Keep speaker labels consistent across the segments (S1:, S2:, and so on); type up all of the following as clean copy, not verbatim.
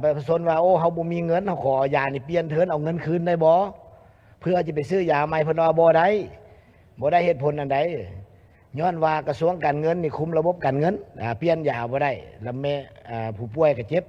S1: ไปผสมว่าโอ้เขาบ่มีเงินเขาขอยานี่เปลี่ยนเถินเอาเงินคืนได้บ่เพื่อจะไปซื้อยาใหม่เพิ่นว่าบ่ได้เหตุผลอันใดย้อนว่ากระทรวงการเงินนี่คุมระบบการเงินเปลี่ยนยาบ่ได้แล้วแม่ผู้ป่วยก็เจ็บ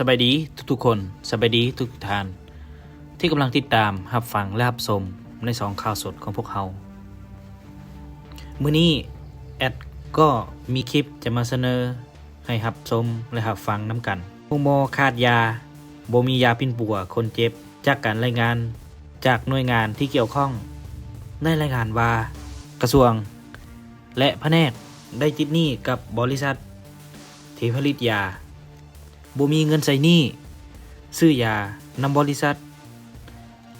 S2: สบายดีทุกๆคนสบายดีทุกท่านที่กำลังติดตามรับฟังและรับชมในสองข่าวสดของพวกเรามื้อนี้แอดก็มีคลิปจะมาเสนอให้รับชมและรับฟังน้ำกันโรงหมอขาดยาบ่มียาพินปัวคนเจ็บจากการรายงานจากหน่วยงานที่เกี่ยวข้องได้รายงานว่ากระทรวงและแผนกได้ติดหนี้กับบริษัทที่ผลิตยาบ่มีเงินใช้หนี้ซื้อยานำบริษัท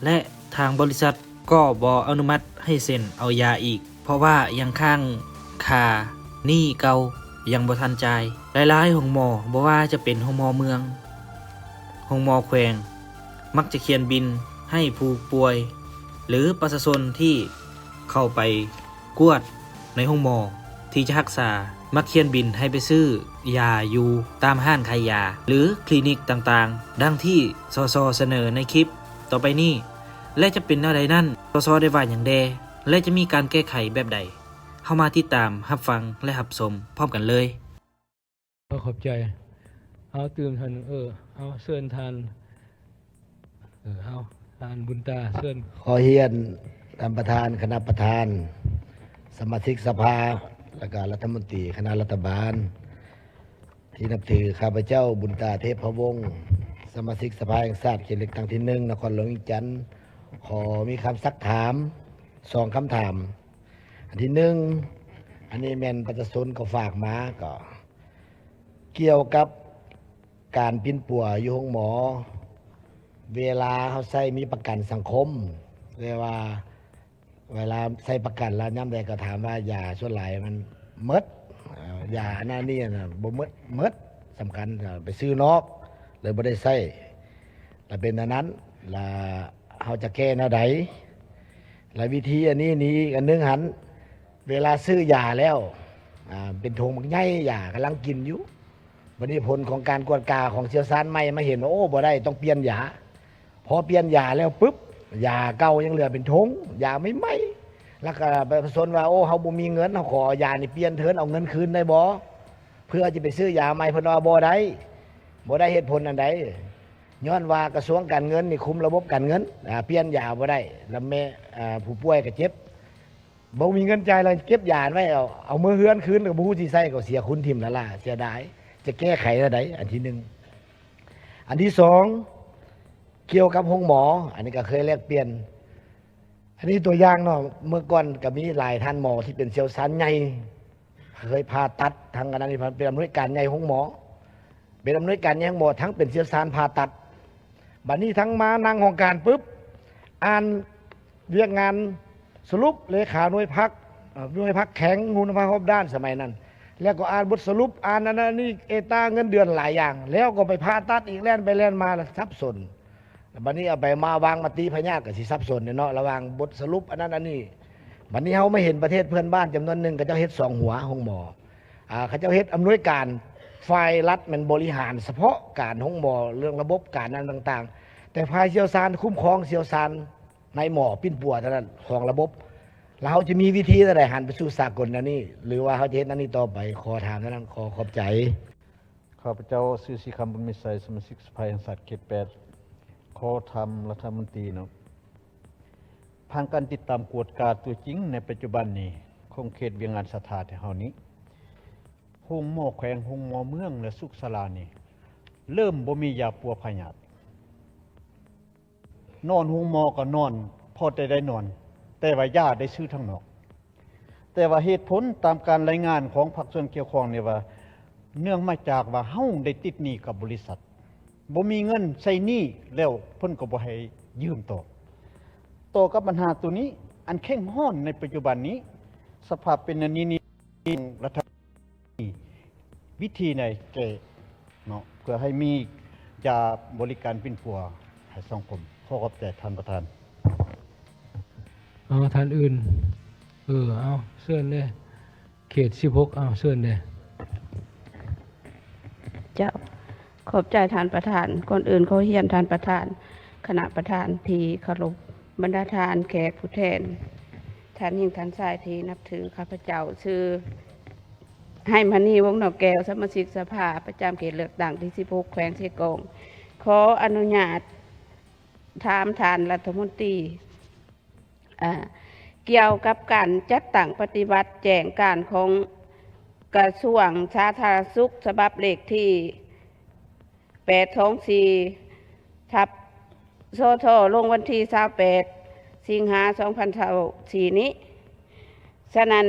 S2: และทางบริษัทก็บ่อนุมัติให้เซ็นเอายาอีกเพราะว่ายังค้างค่าหนี้เก่ายังบ่ทันจ่ายหลายๆโรงหมอบ่ว่าจะเป็นโรงหมอเมืองโรงหมอแขวงมักจะเขียนบิลให้ผู้ป่วยหรือประชาชนที่เข้าไปกวดในโรงหมอที่จะรักษามักเขียนบิลให้ไปซื้อยาอยู่ตามห้างขายยาหรือคลินิกต่างๆดังที่สสเสนอในคลิปต่อไปนี้และจะเป็นอะไรนั่นสสได้ว่าอย่างใดและจะมีการแก้ไขแบบใดเข้ามาติดตามรับฟังและรับชมพร้อมกันเลย
S3: ขอบใจเอาตื่มทันเอาเชิญทานเอาทานบุญตาเชิญ
S1: ขอเฮียนท่านประธานคณะประธานสมาชิกสภาและก็รัฐมนตรีคณะรัฐบาลที่นับถือข้าพเจ้าบุญตาเทพวงศ์สมาชิกสภาแห่งชาติเขตเลือกตั้งที่1นครหลวงอีจันทร์ขอมีคำซักถาม2คำถามอันที่1อันนี้แม่นประชาชนก็ฝากมาก็เกี่ยวกับการปิ้นปัวอยู่ห้องหมอเวลาเขาใช้มีประกันสังคมเรียกว่าเวลาใช้ประกันแล้วย่ำใดก็ถามว่ายาส่วนหลายมันมดยาหน้านี่นะบ่มดสำคัญไปซื้อนอกเลยบ่ได้ใช้แล้วเป็นอันนั้นแล้วเขาจะแก้แนวใดแล้ววิธีอันนี้อันนึงหันเวลาซื้อยาแล้วเป็นถุงมันใหญ่ยากำลังกินอยู่วันนี้ผลของการกวดกาของเชี่ยวชาญใหม่มาเห็นว่าโอ้บ่ได้ต้องเปลี่ยนยาพอเปลี่ยนยาแล้วปุ๊บยาเก่ายังเหลือเป็นถุงยาไม่ไหมแล้วก็ไปผสมว่าโอ้เขาบ่มีเงินเขาขอยานี่เปลี่ยนเถินเอาเงินคืนได้บ่เพื่อจะไปซื้อยาใหม่เพิ่นว่าบ่ได้เหตุผลอันใดย้อนว่ากระทรวงการเงินนี่คุมระบบการเงินเปลี่ยนยาบ่ได้แล้วแม่ผู้ป่วยก็เจ็บบ่มีเงินจ่ายเลยเก็บยาไว้เอามือเฮือนคืนกับผู้ที่ใช้ก็เสียคุณทิ่มแล้วล่ะเสียดายจะแก้ไขอันใดอันที่1อันที่2เกี่ยวกับห้องหมออันนี้ก็เคยแลกเปลี่ยนอันนี้ตัวอย่างเนาะเมื่อก่อนก็มีหลายท่านหมอที่เป็นเชี่ยวชาญใหญ่เคยผ่าตัดทางนั้นเป็นอำนวยการใหญ่ห้องหมอเป็นอำนวยการใหญ่ห้องหมอทั้งเป็นเชี่ยวชาญผ่าตัดบัดนี้ทั้งมานั่งห้องการปุ๊บอ่านเรียกงานสรุปเลขาหน่วยพักแข็งคุณภาพรอบด้านสมัยนั้นแล้วก็อ่านบทสรุปอ่านอันนั้นนี่เอตาเงินเดือนหลายอย่างแล้วก็ไปผ่าตัดอีกแล่นไปแล่นมาสับสนบัดนี้เอาไปมาวางมาตีพญาติกับสิสับสนเนาะระหว่างบทสรุปอันนั้นอันนี้บัดนี้เขาไม่เห็นประเทศเพื่อนบ้านจำนวนหนึ่งเขาเจ้าเฮ็ด2หัวห้องหมอเขาเจ้าเฮ็ดอำนวยการฝ่ายรัฐมันบริหารเฉพาะการห้องหมอเรื่องระบบการนั้นต่างๆแต่ฝ่ายเชี่ยวชาญคุ้มครองเชี่ยวชาญในหมอปิ้นปัวเท่านั้นของระบบแล้วเขาจะมีวิธีอะไรหันไปสู่สากลนั่นนี่หรือว่าเขาจะเฮ็ดนั่นนี่ต่อไปขอถามนั้นขอขอบใจ
S4: ข้าพเจ้าชื่อสีคำบุญมิสัยสมาชิกสภาแห่งชาติเขต8ขอทำรัฐมนตรีเนาะทางการติดตามกวดกาตัวจริงในปัจจุบันนี้ของเขตเวียงงานสถานแถวนี้ห้องหมอแขวงห้องหมอเมืองและสุขศาลานี่เริ่มบ่มียาปัวพยาธินอนห้องหมอก็นอนพอได้นอนแต่ว่ายาได้ซื้อทั้งนอกแต่ว่าเหตุผลตามการรายงานของภาคส่วนเกี่ยวข้องเนี่ยว่าเนื่องมาจากว่าเฮาได้ติดหนี้กับบริษัทบ่มีเงินใช้หนี้แล้วเพิ่นก็บ่ให้ยืมต่อกับปัญหาตัวนี้อันเข้มข้นในปัจจุบันนี้สภาพเป็นอันนี้รัฐ วิธีในแก้เนาะเพื่อให้มียาบริการปิ้นปัวให้สังคมขอขอบใจท่านประธาน
S3: เอาท่านอื่นเอาเชิญเด้เขต16เอาเชิญเด้
S5: เจ้าขอบใจท่านประธานก่อนอื่นเขาเฮียนท่านประธาน คณะประธานที่เคารพบรรดาทานแขกผู้แทนท่านยิ่งท่านชายที่นับถือข้าพเจ้าชื่อให้มณีวงศ์นอกแก้วสมาชิกสภาประจำเขตเลือกตั้งที่16แขวงเชียงกงขออนุญาตถามท่านรัฐมนตรีเกี่ยวกับการจัดตั้งปฏิบัติแจงการของกระทรวงสาธารณสุขฉบับเลขที่824ทับโซทลงวันที่28สิงหา2024นี้ฉะนั้น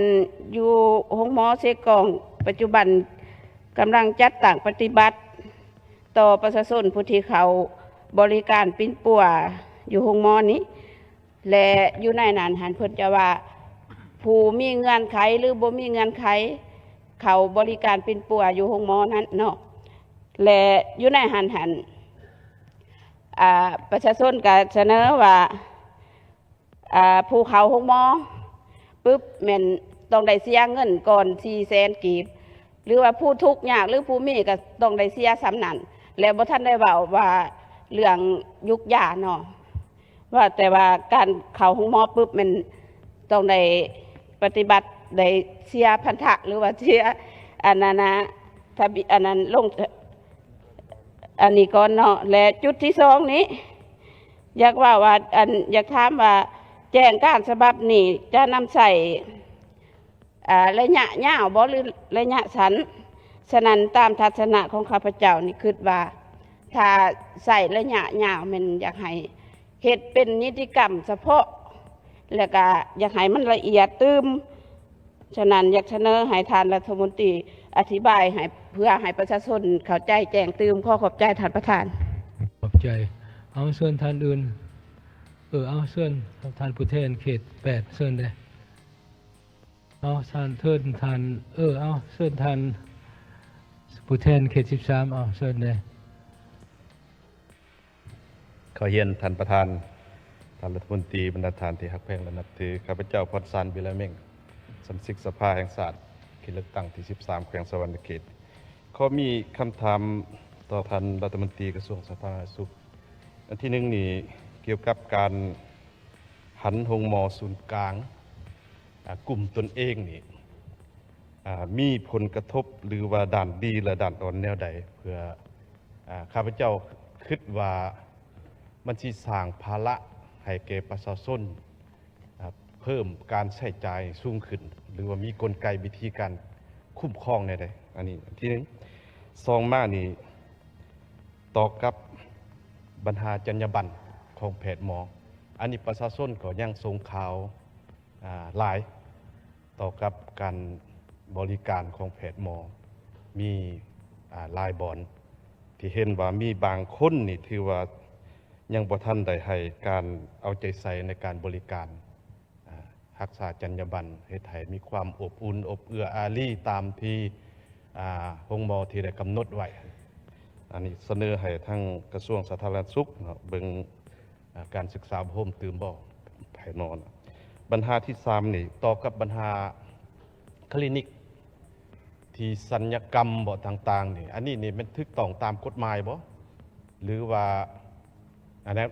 S5: อยู่ห้องหมอเสกองปัจจุบันกำลังจัดตั้งปฏิบัติต่อประชาชนผู้ที่เขาบริการปิ้นปัวอยู่ห้องหมอนี้และอยู่ในนั้นหันเพิ่นจะว่าผู้มีเงื่อนไขหรือบ่มีเงื่อนไขเขาบริการปิ้นปัวอยู่ห้องหมอนั้นเนาะและอยู่ในหันประชาชนก็เสนอว่าผู้เขาห้องหมอปึ๊บแม่นต้องได้เสียเงินก่อน400,000 กีบหรือว่าผู้ทุกข์ยากหรือผู้มีก็ต้องได้เสียสำนั้นแล้วบ่ทันได้เว้าว่าเรื่องยุกยาเนาะว่าแต่ว่าการเข้าห้องหมอปึ๊บมันต้องได้ปฏิบัติได้เสียพันธะหรือว่าเสียอันนั้นนะถ้าอันนั้นลงอันนี้ก่อนเนาะและจุดที่2นี้อยากว่าอยากถามว่าแจ้งการฉบับนี้จะนำใส่ระยะยาวบ่หรือระยะสั้นฉะนั้นตามทัศนะของข้าพเจ้านี่คิดว่าถ้าใส่ระยะยาวมันอยากให้เฮ็ดเป็นนิติกรรมเฉพาะแล้วก็อยากให้มันละเอียดตื้มฉะนั้นอยากเสนอให้ท่านรัฐมนตรีอธิบายให้เพื่อให้ประชาชนเข้าใจแจ้งตื้มขอขอบใจท่านประธาน
S3: ขอบใจเอาเชิญท่านอื่นเอาเชิญท่านผู้แทนเขต8เชิญเด้เอาท่านเชิญท่านเอาเชิญท่านผู้แทนเขต13เอาเชิญเด้
S6: ขอเรียนท่านประธานท่านรัฐมนตรีบรรดาท่านที่ฮักแพงและนับถือข้าพเจ้าพรสันวิไลเม่งสมาชิกสภาแห่งชาติเขตเลือกตั้งที่13แขวงสะวรรณเขตขอมีคำถามต่อท่านรัฐมนตรีกระทรวงสาธารณสุขอันที่1นี่เกี่ยวกับการหันโรงหมอศูนย์กลางกลุ่มตนเองนี่มีผลกระทบหรือว่าด้านดีและด้านอ่อนแนวใดเพื่อข้าพเจ้าคิดว่ามันสิสร้างภาระให้แก่ประชาชนเพิ่มการใช้จ่ายสูงขึ้นหรือว่ามีกลไกวิธีการคุ้มครองในใดอันนี้ที่หนึ่ง2มานี่ต่อกับปัญหาจรรยาบรรณของแพทย์หมออันนี้ประชาชนก็ยังส่งข่าวหลายต่อกับการบริการของแพทย์หมอมีหลายบ่อนที่เห็นว่ามีบางคนนี่ถือว่ายังบ่ทันได้ให้การเอาใจใส่ในการบริการรักษาจรรยาบรรณเฮ็ดให้มีความอบอุ่นอบเอื้ออารีตามที่โรงหมอที่ได้กำหนดไว้อันนี้เสนอให้ทางกระทรวงสาธารณสุขเบิ่งการศึกษาเพิ่มเติมบ่ภายนอกปัญหาที่3นี่ต่อกับปัญหาคลินิกที่ศัลยกรรมบ่ต่างๆนี่อันนี้นี่มันถูกต้องตามกฎหมายบ่หรือว่าอันนั้น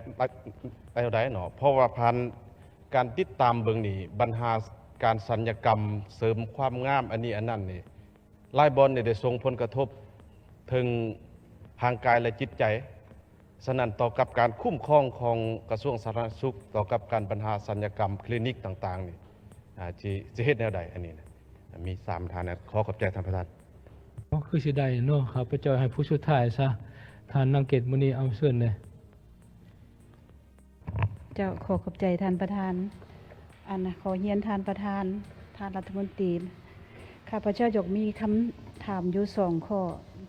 S6: ได้เนาะเพราะว่าผ่านการติดตามเบิ่งนี่ปัญหาการศัลยกรรมเสริมความงามอันนี้อันนั้นนี่หลายบ่อนนี่ได้ส่งผลกระทบถึงทางกายและจิตใจฉะนั้นต่อกับการคุ้มครองของกระทรวงสาธารณสุขต่อกับการปัญหาศัลยกรรมคลินิกต่างๆนี่สิเฮ็ดแนวใดอันนี้นะมี3ฐานขอขอบใจท่านประธาน
S3: คือสิได้เนาะครับพระเจ้าให้ผู้สุดท้ายซะท่านนางเกตมื้อนี้เอาเชิญเด้
S5: เจ้าขอขอบใจท่านประธานขอเฮียนท่านประธานท่านรัฐมนตรีข้าพเจ้าอยากมีคำถามอยู่2ข้อ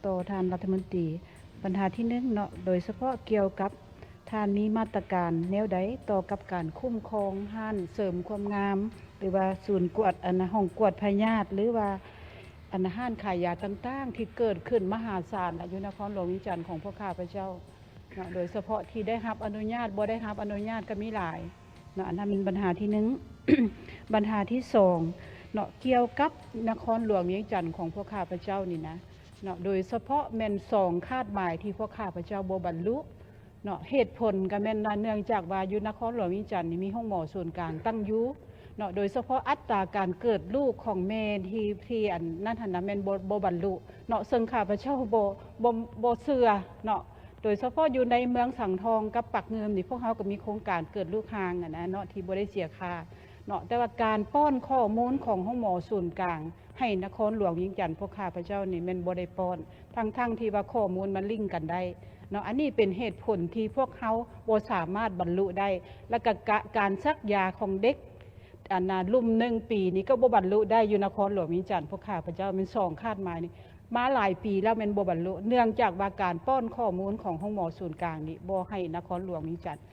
S5: ต่อท่านรัฐมนตรีปัญหาที่1เนาะโดยเฉพาะเกี่ยวกับท่านมีมาตรการแนวใดต่อกับการคุ้มครองห้านเสริมความงามหรือว่าศูนย์กวดห้องกวดพยาธิหรือว่า
S7: อันห้านขายยาต่างๆที่เกิดขึ้นมหาศาลอยู่นครหลวงวิจันทร์ของพวกข้าพเจ้าโดยเฉพาะที่ได้รับอนุญาตบ่ได้รับอนุญาตก็มีหลายอันนั้นเป็นปัญหาที่หนึ่ง ปัญหาที่สองเกี่ยวกับนครหลวงเวียงจันทร์ของพวกข้าพเจ้านี่นะโดยเฉพาะแม่นสองคาดหมายที่พวกข้าพเจ้าบ่บรรลุเหตุผลก็แม่นเนื่องจากว่าอยู่นครหลวงเวียงจันทร์นี่มีห้องหมอส่วนกลางตั้งอยู่โดยเฉพาะอัตราการเกิดลูกของแม่ที่อันนั่นหันนะแม่นบ่บรรลุซึ่งข้าพเจ้าบ่เชื่อโดยเฉพาะอยู่ในเมืองสังทองกับปักเงิมนี่พวกเขาก็มีโครงการเกิดลูกห่างที่บ่ได้เสียค่าแต่ว่าการป้อนข้อมูลของห้องหมอส่วนกลางให้นครหลวงเวียงจันทร์พวกข้าพเจ้านี่แม่นบ่ได้ป้อนทั้งที่ว่าข้อมูลมันลิงก์กันได้อันนี้เป็นเหตุผลที่พวกเขาบ่สามารถบรรลุได้และก็การซักยาของเด็กลุ่ม1 ปีนี้ก็บ่บรรลุได้อยู่นครหลวงเวียงจันทร์พวกข้าพเจ้าเป็น2คาดหมายนี่มาหลายปีแล้วเป็นบ่บรรลุเนื่องจากว่าการป้อนข้อมูลของห้องหมอศูนย์กลางนี่บ่ให้นครหลวงเวียงจันทร์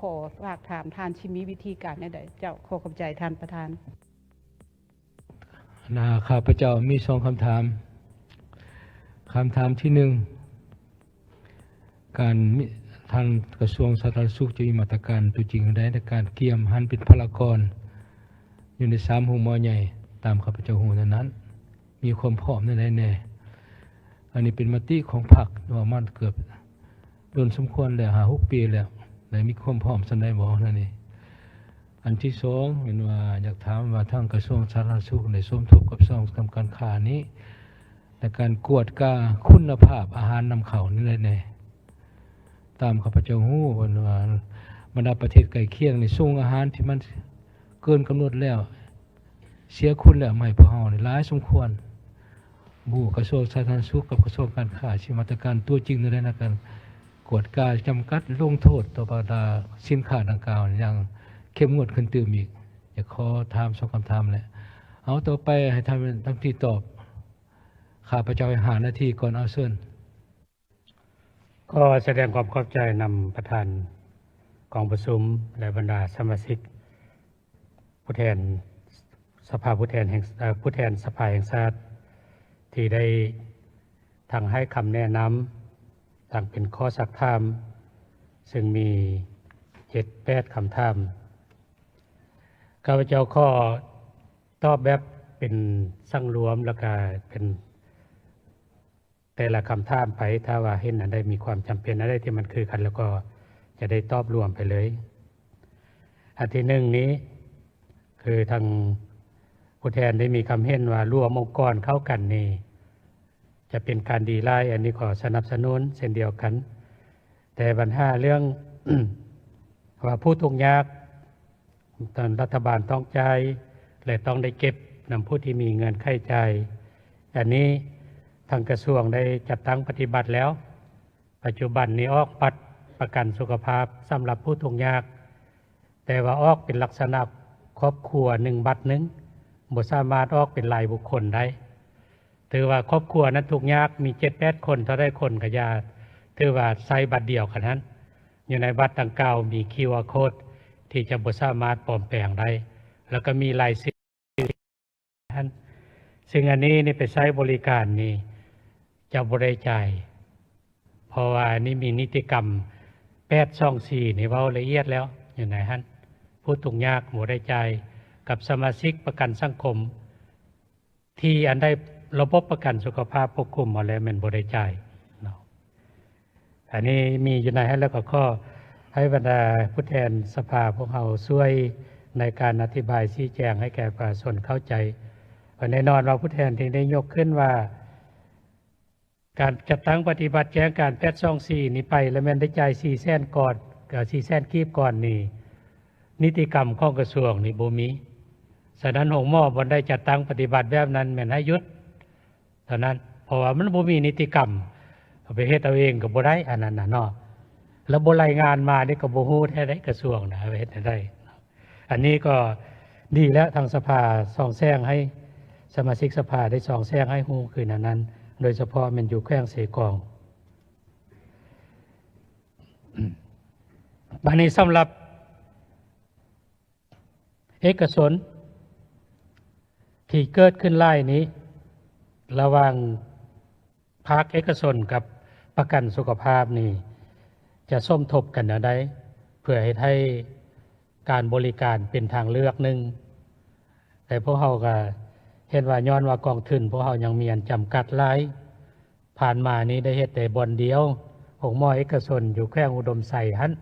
S7: ขอฝากถามท่านชิมีวิธีการแนวใดเจ้าขอขอบใจท่านประธาน
S3: ข้าพเจ้ามี2คำถามที่ 1การทางกระทรวงสาธารณสุขจะมีมาตรการตัวจริงได้ในการเกี่ยมหันเป็นพลากรอยู่ใน3ห้องหมอใหญ่ตามข้าพเจ้าหูนั้นมีความพร้อมในใดแน่อันนี้เป็นมติของพรรคว่ามันเกือบโดนสมควรแล้ว5-6 ปีแล้วเลยมีความพร้อมสันใดบ่นั่นนี่อันที่2เห็นว่าอยากถามว่าทางกระทรวงสาธารณสุขได้สมทบกับกรมการค้านี้ในการกวดกาคุณภาพอาหารนำเข้านี่แน่ตามข้าพเจ้าฮู้ว่าบรรดาประเทศใกล้เคียงนี่ส่งอาหารที่มันเกินกำหนดแล้วเสียคุณแล้วไม่พอเฮานี่หลายสมควรกระทรวงสาธารณสุขกับกระทรวงการค้าสิมาตรการตัวจริงในด้านการกวดกาจำกัดลงโทษต่อบรรดาสินค้าดังกล่าวอย่างเข้มงวดขึ้นตื่มอีกอยากขอถาม2คำถามแหละเอาต่อไปให้ทำทั้งที่ตอบข้าพเจ้าให้5 นาทีก่อนเอาเชิญ
S8: ก็แสดงความขอบใจนำประธานกองประชุมและบรรดาสมาชิกผู้แทนสภาผู้แทนสภาแห่งชาติที่ได้ทางให้คำแนะนำทางเป็นข้อสักถามซึ่งมี 7-8 คำถามข้าพเจ้าข้อตอบแบบเป็นสั่งรวมแล้วก็เป็นแต่ละคำถามไปถ้าว่าเห็นอันใดมีความจำเป็นอันใดที่มันคือกันแล้วก็จะได้ตอบรวมไปเลยอันที่1นี้คือทางผู้แทนได้มีคำเห็นว่ารวมองค์กรเข้ากันนี่จะเป็นการดีไล่อันนี้ขอสนับสนุนเช่นเดียวกันแต่ปัญหาเรื่อง ว่าผู้ทุกข์ยากตอนรัฐบาลต้องจ่ายและต้องได้เก็บนำผู้ที่มีเงินค่าใช้จ่ายอันนี้ทางกระทรวงได้จัดตั้งปฏิบัติแล้วปัจจุบันนี้ออกบัตรประกันสุขภาพสำหรับผู้ทุกข์ยากแต่ว่าออกเป็นลักษณะครอบครัว1 บัตรนึงบ่สามารถออกเป็นรายบุคคลได้ถือว่าครอบครัวนั้นทุกข์ยากมี 7-8 คนเท่าได้คนก็อย่าถือว่าใช้บัตรเดียวกันนั้นอยู่ในบัตรดังกล่าวมี QR Code ที่จะบ่สามารถปลอมแปลงได้แล้วก็มีลายเซ็นนั้นซึ่งอันนี้นี่ไปใช้บริการนี่จะบ่ได้จ่ายเพราะว่านี่มีนิติกรรม824นี่เว้าละเอียดแล้วอยู่ไหนฮั่นผู้ทุกข์ยากบ่ได้จ่ายกับสมาชิกประกันสังคมที่อันได้ระบบประกันสุขภาพปกคลุมมาแล้วแม่นบ่ได้จ่ายอันนี้มีอยู่ในให้แล้วก็ข้อให้บรรดาผู้แทนสภาพวกเราช่วยในการอธิบายชี้แจงให้แก่ประชาชนเข้าใจแน่นอนว่าผู้แทนที่ได้ยกขึ้นว่าการจัดตั้งปฏิบัติแจ้งการ824นี้ไปแล้วแม่นได้จ่าย400,000ก่อนกับ400,000กีบก่อนนี่นิติกรรมของกระทรวงนี่บ่มีฉะนั้นหงหม้อบ่ได้จัดตั้งปฏิบัติแบบนั้นแม่นให้หยุดเท่านั้นเพราะว่ามันบ่มีนิติกรรมเอาไปเฮ็ดเอาเองก็บ่ได้อันนั้นน่ะเนาะแล้วบ่รายงานมานี่ก็บ่ฮู้แท้ได้กระทรวงน่ะเอาไปเฮ็ดได้อันนี้ก็ดีแล้วทางสภาส่องแซงให้สมาชิกสภาได้ส่องแซงให้ฮู้คือนั้นโดยเฉพาะมันอยู่แขวงเสกองบัดนี้สำหรับเอกชนที่เกิดขึ้นไล่นี้ ระหว่างภาคเอกชนกับประกันสุขภาพนี่จะสมทบกันได้เพื่อให้การบริการเป็นทางเลือกหนึ่งแต่พวกเราก็เห็นว่าย้อนว่ากองทุนพวกเรายังมีอันจำกัดหลายผ่านมานี้ได้เฮ็ดแต่บ่อนเดียวโรงหมอเอกชนอยู่แขวงอุดมไสหั่น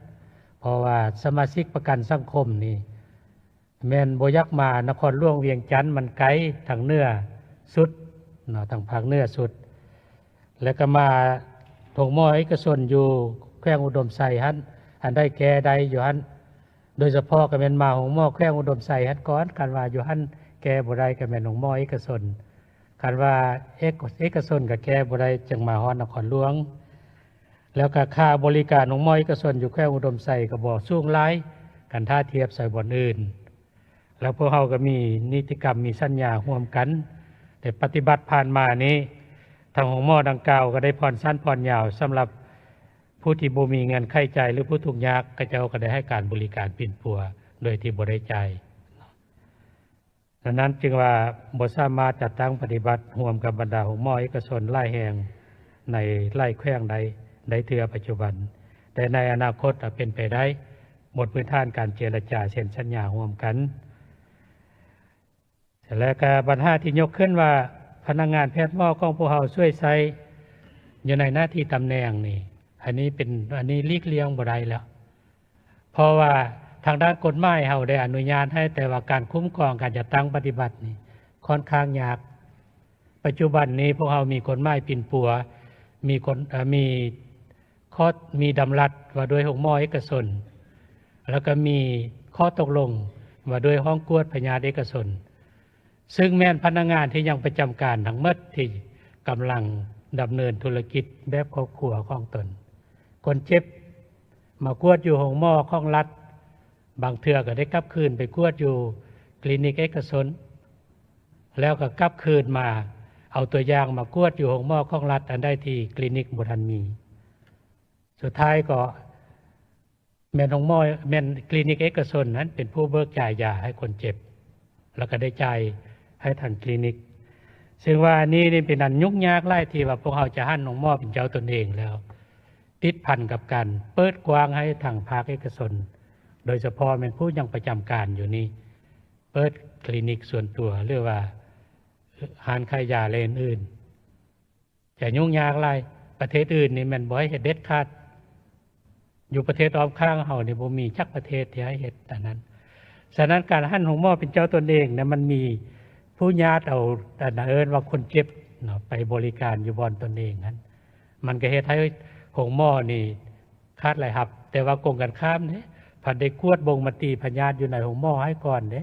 S8: เพราะว่าสมาชิกประกันสังคมนี่แม่นบ่อยากมานครหลวงเวียงจันทน์มันไกลทางเหนือสุดเนาะทางภาคเหนือสุดแล้วก็มาโรงหมอเอกชนอยู่แขวงอุดมไสหั่นอันได้แก่ใดอยู่หั่นโดยเฉพาะก็แม่นมาโรงหมอแขวงอุดมไสหั่นก่อนกันว่าอยู่หั่นแก่บ่ได้ก็แม่นโรงหมอเอกชนกันว่าเอกชนก็แก่บ่ได้จึงมาฮอดนครหลวงแล้วก็ค่าบริการโรงหมอเอกชนอยู่แขวงอุดมไสก็บ่สูงหลายกันถ้าเทียบใส่บ่อนอื่นแล้วพวกเราก็มีนิติกรรมมีสัญญาร่วมกันแต่ปฏิบัติผ่านมานี้ทางของหมอดังกล่าวก็ได้ผ่อนสั้นผ่อนยาวสำหรับผู้ที่บ่มีเงินไขจ่ายหรือผู้ทุกข์ยากก็เจ้าก็ได้ให้การบริการปิ่นปัวโดยที่บ่ได้จ่ายดังนั้นจึงว่าบ่สามารถจัดตั้งปฏิบัติร่วมกับบรรดาของหมอเอกชนหลายแห่งในหลายแขวงใดเทื่อปัจจุบันแต่ในอนาคตเป็นไปได้หมดพื้นฐานการเจรจาเซ็นสัญญาร่วมกันแล้วก็ปัญหาที่ยกขึ้นว่าพนักงานแพทย์หมอของพวกเราช่วยใช้อยู่ในหน้าที่ตำแหน่งนี่อันนี้ลีกเลี่ยงบ่ได้แล้วเพราะว่าทางด้านกฎหมายเฮาได้อนุญาตให้แต่ว่าการคุ้มครองการจัดตั้งปฏิบัตินี่ค่อนข้างยากปัจจุบันนี้พวกเรามีกฎหมายปิ่นปัวมีดำรัสว่าด้วยของหมอเอกชนแล้วก็มีข้อตกลงว่าด้วยห้องกวดพยาธิเอกชนซึ่งแม่นพนักงานที่ยังประจำการทั้งหมดที่กำลังดำเนินธุรกิจแบบครอบครัวของตนคนเจ็บมากวดอยู่โรงหมอของรัฐบางเทื่อก็ได้กลับคืนไปกวดอยู่คลินิกเอกชนแล้วก็กลับคืนมาเอาตัวอย่างมากวดอยู่โรงหมอของรัฐอันได้ที่คลินิกบ่ทันมีสุดท้ายก็แม่นโรงหมอแม่นคลินิกเอกชนนั้นเป็นผู้เบิกจ่ายยาให้คนเจ็บแล้วก็ได้จ่ายให้ทางคลินิกซึ่งว่านี่เป็นอันยุ่งยากหลายที่ว่าพวกเราจะหั่นโรงหมอเป็นเจ้าตนเองแล้วติดพันกับการเปิดกว้างให้ทางภาคเอกชนโดยเฉพาะเป็นผู้ยังประจำการอยู่นี่เปิดคลินิกส่วนตัวหรือว่าร้านขายยาอะไรอื่นจะยุ่งยากหลายประเทศอื่นนี่มันบ่ให้เฮ็ดเด็ดขาดอยู่ประเทศรอบข้างเฮานี่บ่มีจักประเทศที่ให้เฮ็ดอันนั้นฉะนั้นการหั่นโรงหมอเป็นเจ้าตนเองเนี่ยมันมีผู้ญาติเอาแต่เอิ้นว่าคนเจ็บเนาะไปบริการอยู่บ่อนตนเองนั้นมันก็เฮ็ดให้โรงหมอนี่ขาดรายรับแต่ว่ากงกันข้ามเด้ผัดได้กวดบงมาตีพยาธิอยู่ในโรงหมอให้ก่อนเด้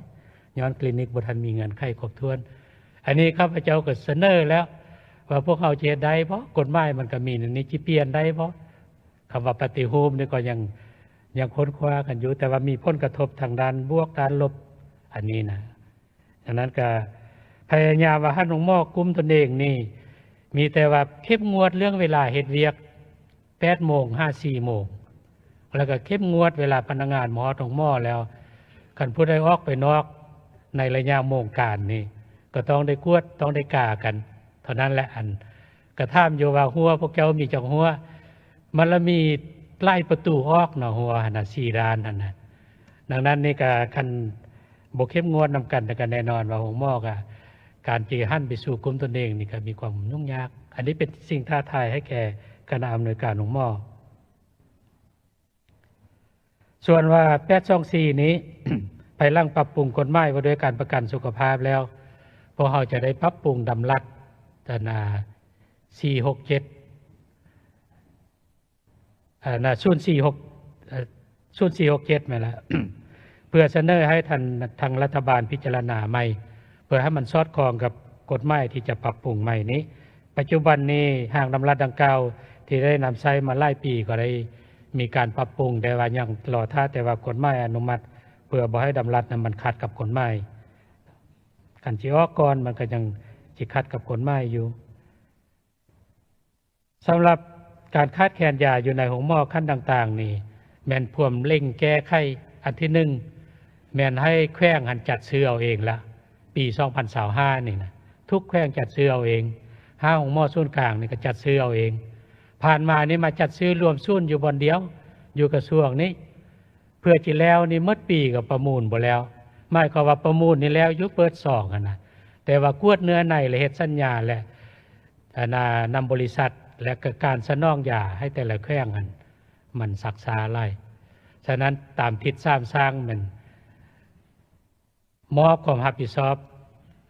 S8: ย้อนคลินิกบ่ทันมีเงินไขครบถ้วนอันนี้ข้าพเจ้าก็เสนอแล้วว่าพวกเขาจะเฮ็ดได้บ่กฎหมายมันก็มีนี่สิเปลี่ยนได้บ่คำว่าปฏิรูปนี่ก็ยังค้นคว้ากันอยู่แต่ว่ามีผลกระทบทางด้านบวกด้านลบอันนี้นะฉะนั้นก็พยายามว่าหั่นโรงหมอกลุ่มตนเองนี่มีแต่ว่าเข้มงวดเรื่องเวลาเฮ็ดเวียก 8:00 น 4:00 นแล้วก็เข้มงวดเวลาพนักงานหมอโรงหมอแล้วคันผู้ใดออกไปนอกในระยะโมงการนี่ก็ต้องได้กวดต้องได้กากันเท่านั้นแหละอันกระท่ามอยู่ว่าหัวพวกเจ้ามีจังหัวมันละมีไล่ประตูออกเนาะหัวหั่นน่ะ4ด้านนั่นน่ะดังนั้นนี่ก็คันบ่เข้มงวดนำกันแต่ก็แน่นอนว่าโรงหมอก็การที่หั่นไปสู่กลุ่มตนเองนี่ก็มีความยุ่งยากอันนี้เป็นสิ่งท้าทายให้แก่คณะอำนวยการโรงหมอส่วนว่า824นี้ ไปร่างปรับปรุงกฎหมายว่าด้วยการประกันสุขภาพแล้วพวกเราจะได้ปรับปรุงดำรัสตนา4670467มาแล้ว เพื่อเสนอให้ทางรัฐบาลพิจารณาใหม่เพื่อให้มันสอดคล้องกับกฎหมายที่จะปรับปรุงใหม่นี้ปัจจุบันนี้ห้างดำรัสดังกล่าวที่ได้นำใช้มาหลายปีก็ได้มีการปรับปรุงแต่ว่ายังรอท่าแต่ว่ากฎหมายอนุมัติเพื่อบ่ให้ดำรัสนั้นมันขัดกับกฎหมายกันสิออกก่อนมันก็ยังสิขัดกับกฎหมายอยู่สำหรับการคาดแคลนยาอยู่ในโรงหมอขั้นต่างๆนี่แม่นพวมเร่งแก้ไขอันที่1แม่นให้แขวงหันจัดซื้อเอาเองละปี2025นี่นะทุกแขวงจัดซื้อเอาเอง ห้าของหม้อศูนย์กลางนี่ก็จัดซื้อเอาเอง ผ่านมานี่มาจัดซื้อรวมศูนย์อยู่บนเดียวอยู่กระทรวงนี้เพื่อที่แล้วนี่หมดปีกับประมูลบ่แล้วไม่ก็ว่าประมูลนี่แล้วยุเปิดซองกันนะแต่ว่ากวดเนื้อในและเฮ็ดสัญญาและนำบริษัทและการสนองยาให้แต่ละแขวงกันมันศักษาไล่ฉะนั้นตามทิศสร้างมันมอบความรับผิดชอบ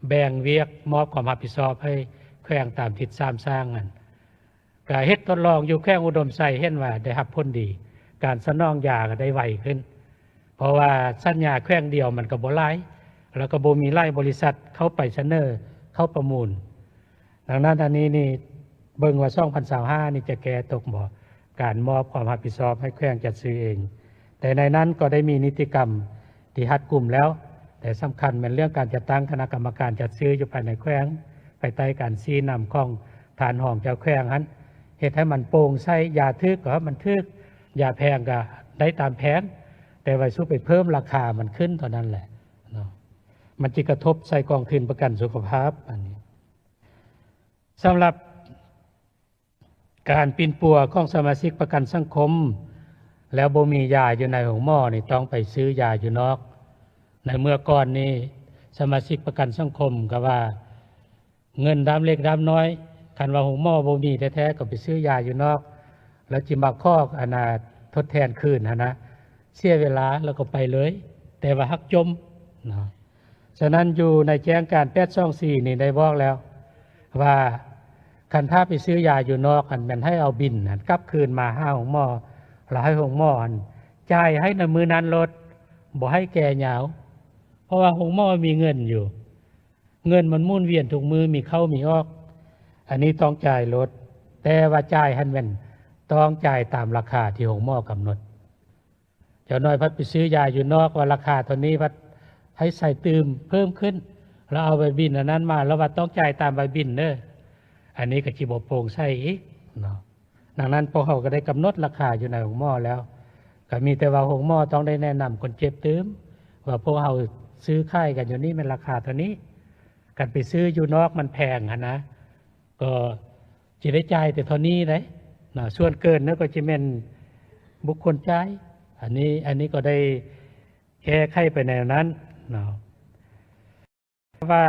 S8: แบ่งเวียกมอบความรับผิดชอบให้แขวงตามทิศสร้างกันก็เฮ็ดทดลองอยู่แขวงอุดมไซเห็นว่าได้รับผลดี การสนองยาก็ได้ไวขึ้นเพราะว่าสัญญาแขวงเดียวมันก็บ่หลายแล้วก็บ่มีหลายบริษัทเข้าไปเสนอเข้าประมูลดังนั้นอันนี้นี่เบิ่งว่า2025นี่จะแก้ตกบ่การมอบความรับผิดชอบให้แขวงจัดซื้อเองแต่ในนั้นก็ได้มีนิติกรรมที่รัดกุมแล้วแต่สำคัญเป็นเรื่องการจัดตั้งคณะกรรมการจัดซื้ออยู่ภายในแขวงไปใต้การชี้นำของฐานห้องเจ้าแขวงนั้นเฮ็ดให้มันโปร่งใสอย่าทึกก็มันทึกอย่าแพงก็ได้ตามแผนแต่ไว้สู้ไปเพิ่มราคามันขึ้นเท่านั้นแหละเนาะมันจะกระทบใส่กองทุนประกันสุขภาพอันนี้สำหรับการปีนปัวของสมาชิกประกันสังคมแล้วบ่มียาอยู่ในของหม้อนี่ต้องไปซื้อยาอยู่นอกในเมื่อก่อนนี้สมาชิกประกันสังคมก็ว่าเงินดำเล็กดำน้อยคันว่าของหม้อบ่มีแท้ๆก็ไปซื้อยาอยู่นอกแล้วจิมาข้อทดแทนคืนนะเสียเวลาแล้วก็ไปเลยแต่ว่าฮักจมเนาะฉะนั้นอยู่ในแจ้งการ824นี่ได้บอกแล้วว่าคันถ้าไปซื้อยาอยู่นอกอันมันให้เอาบินกลับคืนมา5ของหม้อแล้วให้ของหม้อจ่ายให้ในมือนั้นลดบ่ให้แก่ยาวเพราะว่าของหม้อมีเงินอยู่เงินมันหมุนเวียนทุกมือมีเข้ามีออกอันนี้ต้องจ่ายลดแต่ว่าจ่ายให้มันต้องจ่ายตามราคาที่ของหม้อกำหนดเจ้าน้อยพัดไปซื้อยาอยู่นอกว่าราคาเท่านี้พัดให้ใส่ตืมเพิ่มขึ้นแล้วเอาใบบินอันนั้นมาแล้วว่าต้องจ่ายตามใบบินเด้ออันนี้ก็สิบ่โปร่งใสอีกเนาะดังนั้นพวกเขาก็ได้กำหนดราคาอยู่ในของหม้อแล้วก็มีแต่ว่าของหม้อต้องได้แนะนำคนเจ็บตืมว่าพวกเขาซื้อค่ายกันอยู่นี่มันราคาเท่านี้กันไปซื้ออยู่นอกมันแพงนะก็สิได้จ่ายแต่เท่านี้ได้ส่วนเกินนั่นก็จะเป็นบุคคลจ่ายอันนี้ก็ได้แก้ไขไปในนั้นเนาะว่า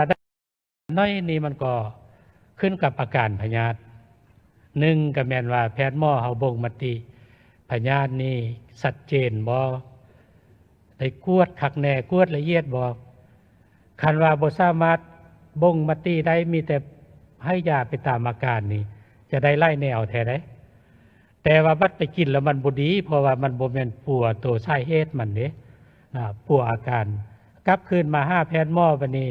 S8: น้อยนี่มันก็ขึ้นกับอาการพยาธิหนึ่งก็แม่นว่าแพทย์หมอเขาบ่งมติพยาธินี่ชัดเจนบ่ได้กวดคักแน่กวดละเอียดบ่คันว่าบ่สามารถบ่งมติได้มีแต่ให้ยาไปตามอาการนี่จะได้ไล่แนวแท้ได้แต่ว่าบัดไปกินแล้วมันบ่ดีเพราะว่ามันบ่แม่นปัวตัวสาเหตุมันเด้ปัวอาการกลับคืนมาหาแพทย์หมอบัดนี้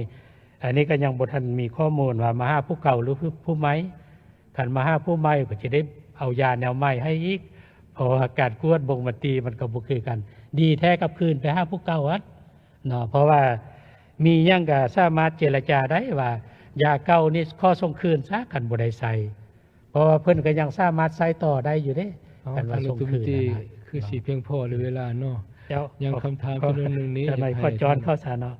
S8: อันนี้ก็ยังบ่ทันมีข้อมูลว่ามาหาผู้เก่าหรือผู้ใหม่คันมาหาผู้ใหม่ก็สิได้เอายาแนวใหม่ให้อีกเพราะอาการกวดบ่งมติมันก็บ่คือกันดีแท้กลับคืนไปหาผู้เก่าอันเนาะเพราะว่ามีหยังก็สามารถเจรจาได้ว่ายาเก่านี่ข้อส่งคืนซะกันบ่ได้ใส่เพราะว่าเพิ่นก็ยังสามารถใช้ต่อได้อยู่เด้กันว่าส่งคืน
S3: คือสิเพียงพอหรือเวลาเนาะยังคำถามจำนวนหนึ่งนี้
S8: จะไม่ขอจอนเข้าสารเนาะ